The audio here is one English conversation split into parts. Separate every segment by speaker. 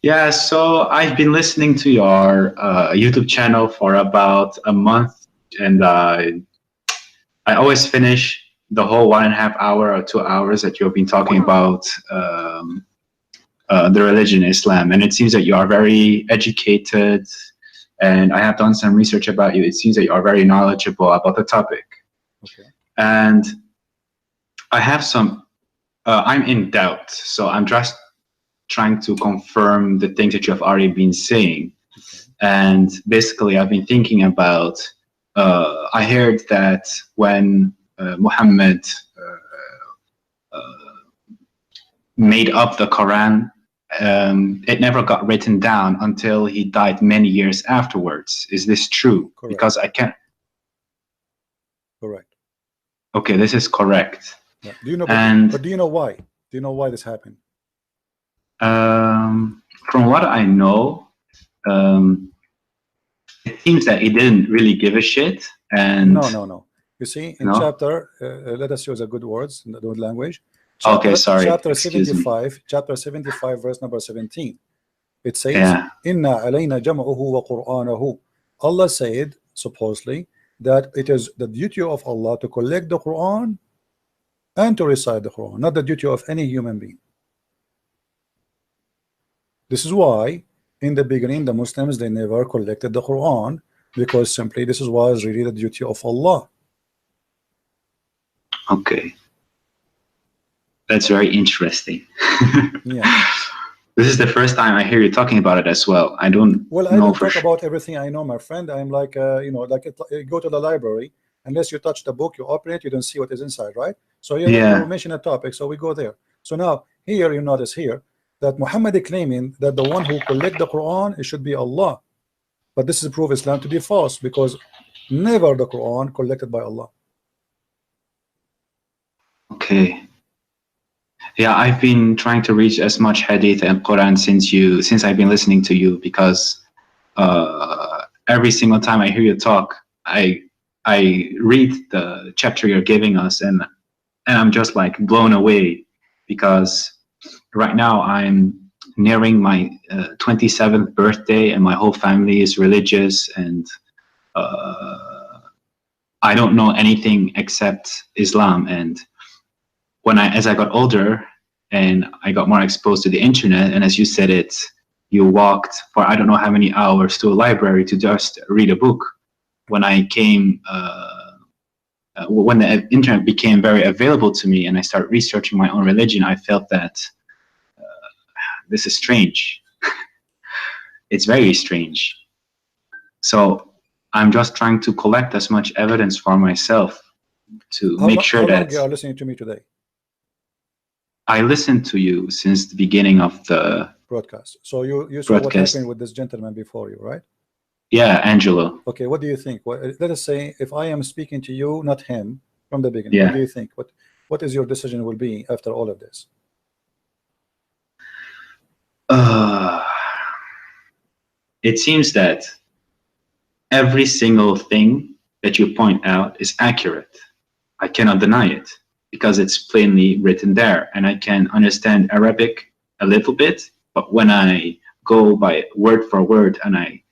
Speaker 1: Yeah, so I've been listening to your YouTube channel for about a month, and I always finish the whole 1.5 hour or 2 hours that you've been talking about the religion Islam. And it seems that you are very educated, and I have done some research about you. It seems that you are very knowledgeable about the topic.
Speaker 2: Okay.
Speaker 1: And I have some, I'm in doubt, so I'm just trying to confirm the things that you have already been saying.
Speaker 2: Okay.
Speaker 1: And basically, I've been thinking about, I heard that when Muhammad made up the Quran, it never got written down until he died many years afterwards. Is this true?
Speaker 2: Correct.
Speaker 1: Because I can't.
Speaker 2: Correct.
Speaker 1: Okay, this is correct.
Speaker 2: Yeah. Do you know?
Speaker 1: And
Speaker 2: but do you know why? Do you know why this happened?
Speaker 1: from what I know, it seems that he didn't really give a shit. And
Speaker 2: No. You see, in
Speaker 1: no?
Speaker 2: chapter, let us use a good words, the good language. Chapter,
Speaker 1: Okay, sorry.
Speaker 2: Chapter
Speaker 1: Excuse
Speaker 2: 75,
Speaker 1: me.
Speaker 2: chapter 75, verse number 17. It says,
Speaker 1: Yeah.
Speaker 2: Inna alayna jam'uhu wa qur'anahu. Allah said, supposedly, that it is the duty of Allah to collect the Quran and to recite the Quran, not the duty of any human being. This is why, in the beginning, the Muslims, they never collected the Quran, because simply this was really the duty of Allah.
Speaker 1: Okay. That's very interesting.
Speaker 2: Yeah.
Speaker 1: This is the first time I hear you talking about it as well. I don't
Speaker 2: Well, I
Speaker 1: know
Speaker 2: don't
Speaker 1: for
Speaker 2: talk
Speaker 1: sure.
Speaker 2: about everything I know, my friend. I'm like, you know, like you go to the library, unless you touch the book, you open it, you don't see what is inside, right? So you
Speaker 1: Yeah.
Speaker 2: mention a topic, so we go there. So now here you notice here that Muhammad is claiming that the one who collect the Quran, it should be Allah, but this is proof Islam to be false, because never the Quran collected by Allah.
Speaker 1: Okay. Yeah, I've been trying to reach as much hadith and Quran since I've been listening to you, because every single time I hear you talk, I read the chapter you're giving us, and I'm just like blown away, because right now I'm nearing my 27th birthday, and my whole family is religious, and I don't know anything except Islam. And as I got older and I got more exposed to the internet, and as you said it, you walked for I don't know how many hours to a library to just read a book. When I came, when the internet became very available to me and I started researching my own religion, I felt that this is strange. It's very strange. So I'm just trying to collect as much evidence for myself to make sure
Speaker 2: how
Speaker 1: that.
Speaker 2: How long you are listening to me today?
Speaker 1: I listened to you since the beginning of the
Speaker 2: broadcast. So you saw what happened with this gentleman before you, right?
Speaker 1: Yeah, Angelo.
Speaker 2: Okay, what do you think? Let us say if I am speaking to you, not him, from the beginning.
Speaker 1: Yeah.
Speaker 2: What do you think? What is your decision will be after all of this?
Speaker 1: It seems that every single thing that you point out is accurate. I cannot deny it, because it's plainly written there, and I can understand Arabic a little bit, but when I go by word for word and I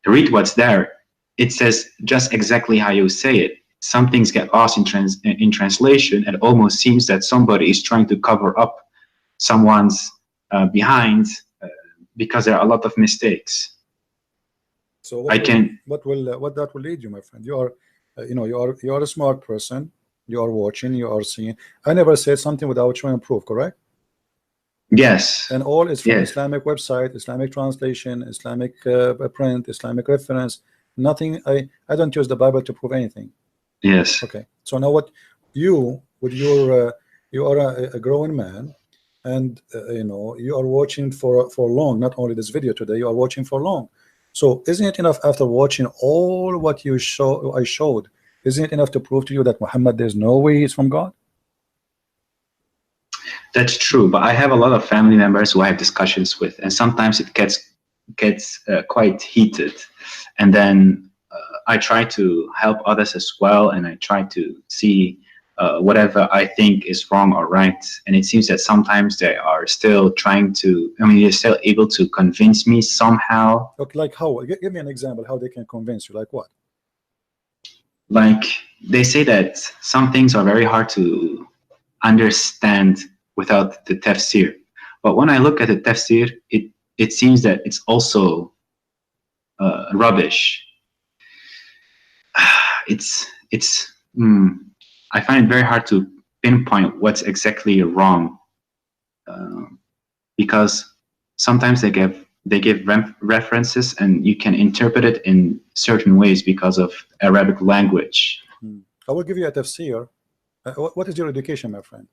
Speaker 1: read what's there, it says just exactly how you say it. Some things get lost in translation. It almost seems that somebody is trying to cover up someone's behind, because there are a lot of mistakes.
Speaker 2: So what that will lead you, my friend? You are, you are a smart person. You are watching. You are seeing. I never said something without showing proof. Correct?
Speaker 1: Yes.
Speaker 2: And all is from Islamic website, Islamic translation, Islamic print, Islamic reference. Nothing. I don't use the Bible to prove anything.
Speaker 1: Yes.
Speaker 2: Okay. So now what you with your you are a growing man, and you are watching for long. Not only this video today, you are watching for long. So isn't it enough after watching all what I showed? Isn't it enough to prove to you that Muhammad, there's no way he's from God?
Speaker 1: That's true, but I have a lot of family members who I have discussions with, and sometimes it gets quite heated, and then I try to help others as well, and I try to see whatever I think is wrong or right. And it seems that sometimes they are still trying to, I mean, they're still able to convince me somehow.
Speaker 2: Look, like how? Give me an example how they can convince you. Like what?
Speaker 1: Like they say that some things are very hard to understand without the tafsir. But when I look at the tafsir, it seems that it's also rubbish. It's I find it very hard to pinpoint what's exactly wrong, because sometimes they give references and you can interpret it in certain ways because of Arabic language.
Speaker 2: I will give you a tafsir. What is your education, my friend?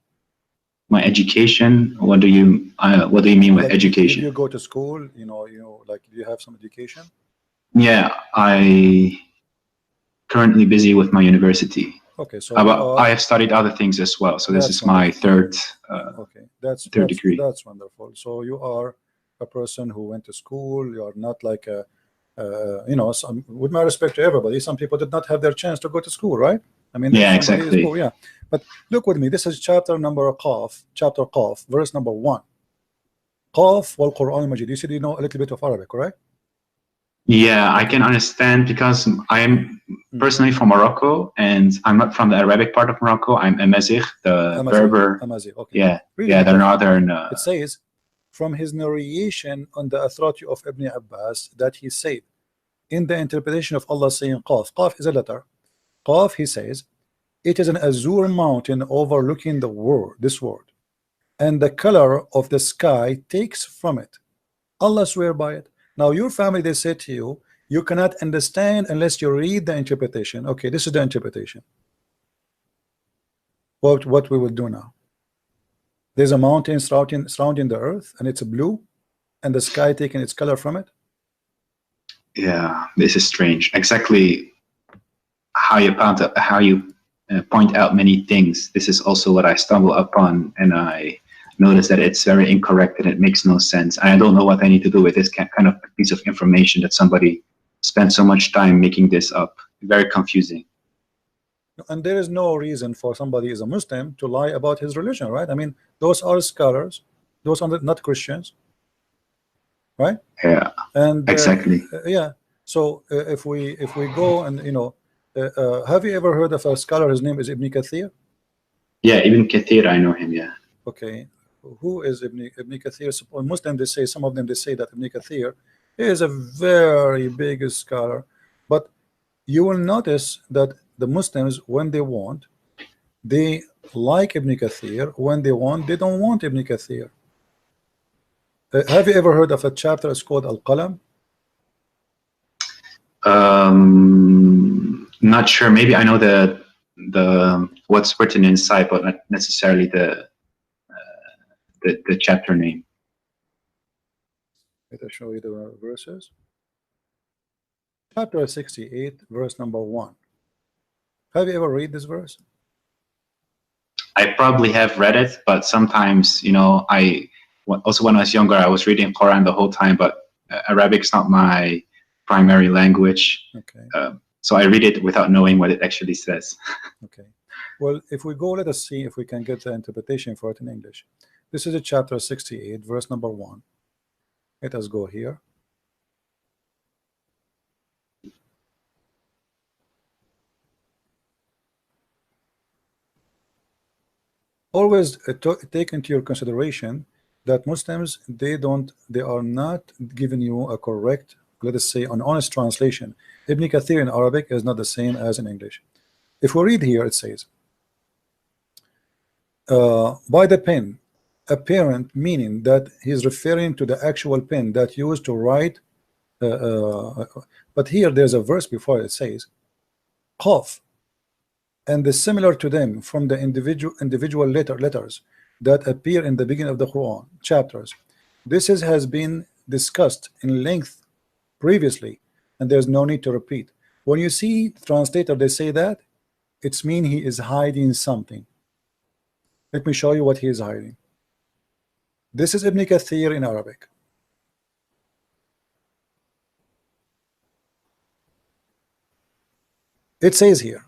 Speaker 1: My education. What do you mean with
Speaker 2: Like,
Speaker 1: education?
Speaker 2: did you go to school? Like, do you have some education?
Speaker 1: Yeah, I currently busy with my university.
Speaker 2: Okay, so
Speaker 1: I have studied other things as well. So this is my third.
Speaker 2: Okay, that's
Speaker 1: degree.
Speaker 2: That's wonderful. So you are a person who went to school. You are not like a, with my respect to everybody, some people did not have their chance to go to school, right? I mean,
Speaker 1: yeah, exactly.
Speaker 2: Poor, yeah. But look with me. This is chapter Qaf, verse number 1. Qaf wal Quran al-Majid. You said you know a little bit of Arabic, right?
Speaker 1: Yeah, I can understand because I am personally from Morocco, and I'm not from the Arabic part of Morocco. I'm Amazigh, the Berber.
Speaker 2: Okay.
Speaker 1: Yeah, yeah, the northern.
Speaker 2: It says, from his narration on the authority of Ibn Abbas, that he said, in the interpretation of Allah saying Qaf. Qaf is a letter. Qaf, he says, it is an azure mountain overlooking this world, and the color of the sky takes from it. Allah swear by it. Now your family, they say to you, you cannot understand unless you read the interpretation. Okay, this is the interpretation. What we will do now? There's a mountain surrounding the earth, and it's blue, and the sky taking its color from it.
Speaker 1: Yeah, this is strange. Exactly how you point out many things. This is also what I stumble upon, and I notice that it's very incorrect and it makes no sense. I don't know what I need to do with this kind of piece of information that somebody spent so much time making this up. Very confusing.
Speaker 2: And there is no reason for somebody as a Muslim to lie about his religion, right? I mean, those are scholars, those are not Christians, right?
Speaker 1: Yeah,
Speaker 2: and
Speaker 1: exactly.
Speaker 2: Yeah. So if we go and have you ever heard of a scholar? His name is Ibn Kathir.
Speaker 1: Yeah, Ibn Kathir, I know him. Yeah.
Speaker 2: Okay, who is Ibn Kathir? Muslim, they say, some of them, they say that Ibn Kathir is a very big scholar, but you will notice that the Muslims, when they want, they like Ibn Kathir. When they want, they don't want Ibn Kathir. Have you ever heard of a chapter? It's called Al-Qalam.
Speaker 1: Not sure. Maybe I know the what's written inside, but not necessarily the chapter name.
Speaker 2: Let me show you the verses. Chapter 68, verse number 1. Have you ever read this verse?
Speaker 1: I probably have read it, but sometimes, also when I was younger, I was reading Quran the whole time, but Arabic's not my primary language.
Speaker 2: Okay.
Speaker 1: So I read it without knowing what it actually says.
Speaker 2: Okay. Well, if we go, let us see if we can get the interpretation for it in English. This is a chapter 68, verse number 1. Let us go here. Always take into your consideration that Muslims, they are not giving you a correct, let us say, an honest translation. Ibn Kathir in Arabic is not the same as in English. If we read here, it says, by the pen, apparent, meaning that he's referring to the actual pen that used to write. But here there's a verse before it says, Qaf, and the similar to them from the individual letters that appear in the beginning of the Quran chapters. This has been discussed in length previously, and there's no need to repeat. When you see translator, they say that, it's mean he is hiding something. Let me show you what he is hiding. This is Ibn Kathir in Arabic. It says here,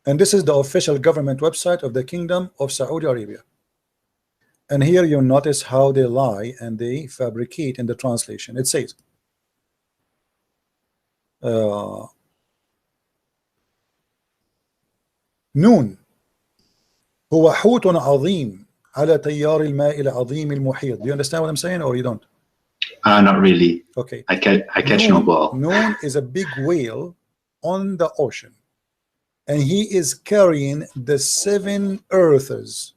Speaker 2: And this is the official government website of the Kingdom of Saudi Arabia. And here you notice how they lie and they fabricate in the translation. It says, نون هو حوت عظيم على تيار الماء العظيم المحيط. Do you understand what I'm saying, or you don't?
Speaker 1: Not really.
Speaker 2: Okay.
Speaker 1: I catch no ball.
Speaker 2: Noon is a big whale on the ocean, and he is carrying the 7 earths,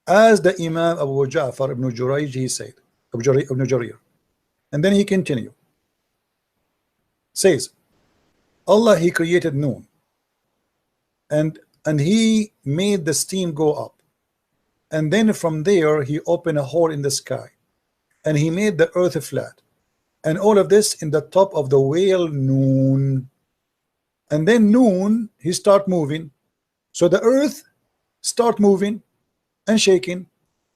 Speaker 2: as the Imam Abu Ja'far ibn Jurayj he said, ibn Jarir. And then he continued, says, Allah, he created Noon, and he made the steam go up, and then from there he opened a hole in the sky, and he made the earth flat, and all of this in the top of the whale Noon. And then Noon, he start moving, so the earth start moving and shaking.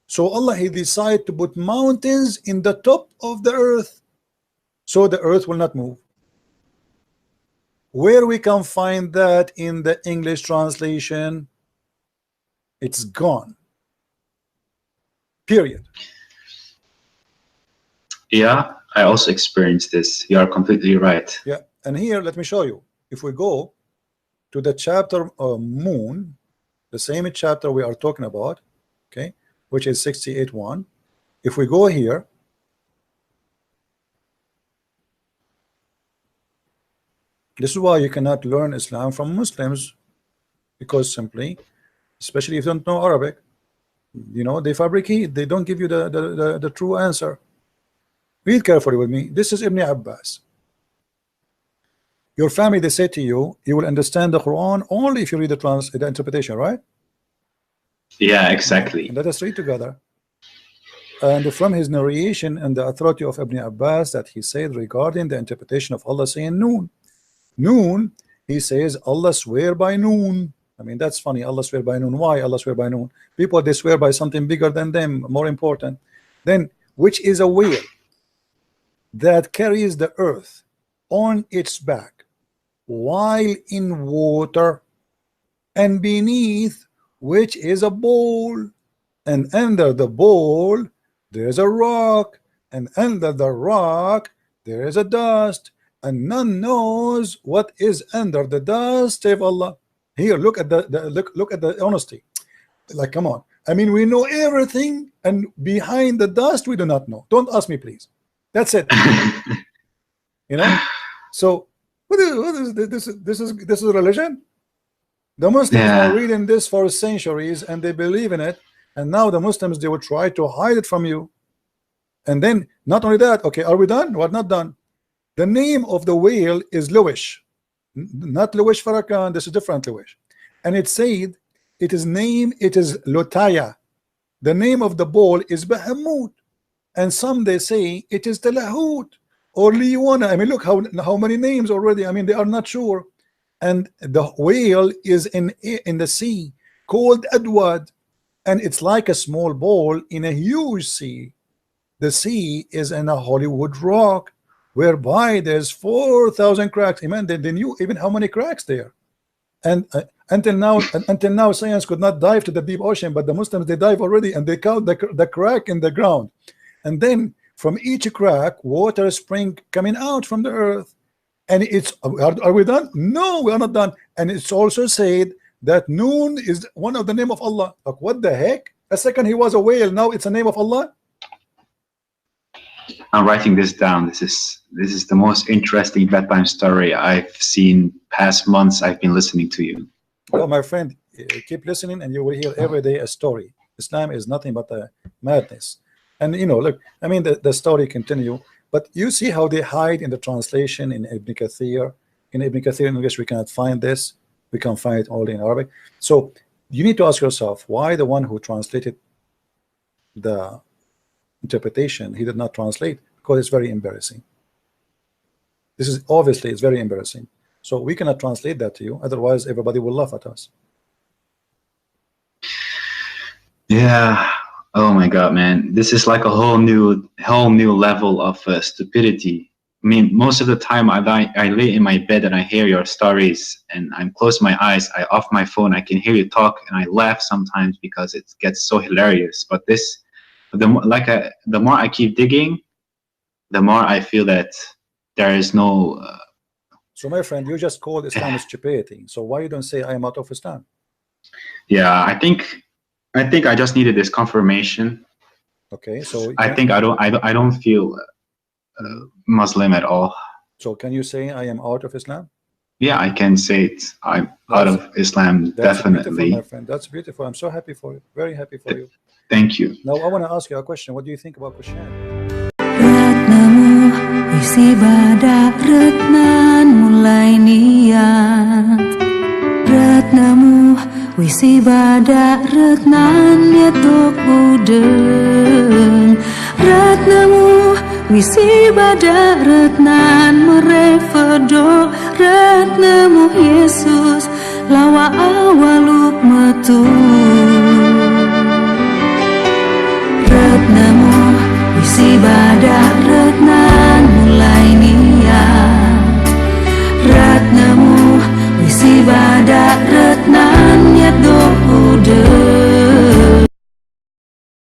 Speaker 2: So Allah, he decided to put mountains in the top of the earth, so the earth will not move. Where we can find that in the English translation? It's gone. Period.
Speaker 1: Yeah, I also experienced this. You are completely right.
Speaker 2: Yeah, and here let me show you. If we go to the chapter Moon, the same chapter we are talking about, okay, which is 68:1. If we go here, this is why you cannot learn Islam from Muslims, because simply, especially if you don't know Arabic, you know, they fabricate, they don't give you the true answer. Read carefully with me. This is Ibn Abbas. Your family, they say to you, you will understand the Quran only if you read the interpretation, right?
Speaker 1: Yeah, exactly.
Speaker 2: And let us read together. And from his narration and the authority of Ibn Abbas, that he said regarding the interpretation of Allah saying Noon. Noon, he says, Allah swear by Noon. I mean, that's funny. Allah swear by Noon. Why Allah swear by Noon? People, they swear by something bigger than them, more important. Then, which is a whale that carries the earth on its back while in water, and beneath which is a bowl, and under the bowl there is a rock, and under the rock there is a dust, and none knows what is under the dust save Allah. Here, look at look at the honesty. Like, come on. I mean, we know everything, and behind the dust we do not know. Don't ask me, please. That's it. You know. So what is this? This is religion. The Muslims are reading this for centuries, and they believe in it. And now the Muslims, they will try to hide it from you. And then not only that. Okay, are we done? We're not done. The name of the whale is Luwish, not Luwish Farrakhan. This is different Luwish, and it said it is Lotaya. The name of the bowl is Bahamut, and some they say it is Talahut or Liwana. I mean, look how many names already. I mean, they are not sure. And the whale is in the sea called Adwad, and it's like a small ball in a huge sea. The sea is in a Hollywood rock, whereby there's 4,000 cracks. Amen. They knew even how many cracks there. And until now, science could not dive to the deep ocean, but the Muslims, they dive already, and they count the crack in the ground. And then from each crack, water spring coming out from the earth. And it's, are we done? No, we are not done. And it's also said that Noon is one of the name of Allah. Like, what the heck? A second he was a whale, now it's a name of Allah.
Speaker 1: I'm writing this down. This is the most interesting bedtime story I've seen past months. I've been listening to you.
Speaker 2: Well, my friend, keep listening, and you will hear every day a story. Islam is nothing but a madness. And you know, look, I mean, the story continue, but you see how they hide in the translation in Ibn Kathir. In Ibn Kathir in English, we cannot find this. We can find it only in Arabic. So you need to ask yourself, why the one who translated the interpretation, he did not translate? Because it's very embarrassing. This is obviously, it's very embarrassing. So we cannot translate that to you, otherwise everybody will laugh at us.
Speaker 1: Yeah. Oh my God, man, this is like a whole new level of stupidity. mean, most of the time I lay in my bed and I hear your stories, and I'm close my eyes, I off my phone, I can hear you talk, and I laugh sometimes because it gets so hilarious. But the more I keep digging, the more I feel that there is no.
Speaker 2: So my friend, you just called Islam stupidity. So why you don't say I am out of Islam?
Speaker 1: Yeah, I think I just needed this confirmation.
Speaker 2: Okay, so
Speaker 1: I think I don't feel Muslim at all.
Speaker 2: So can you say I am out of Islam?
Speaker 1: Yeah, I can say it. I'm out of Islam,
Speaker 2: that's
Speaker 1: definitely.
Speaker 2: Beautiful, my friend. That's beautiful. I'm so happy for you. Very happy for you.
Speaker 1: Thank you.
Speaker 2: Now I want to ask you a question. What do you think about Christianity?
Speaker 3: Retnamu isi badak retnan mulai niat. Retnamu wisi badak retnan nyetuk udeng. Retnamu wisi badak retnan merefedo. Retnamu Yesus lawa awaluk metu. Retnamu wisi badak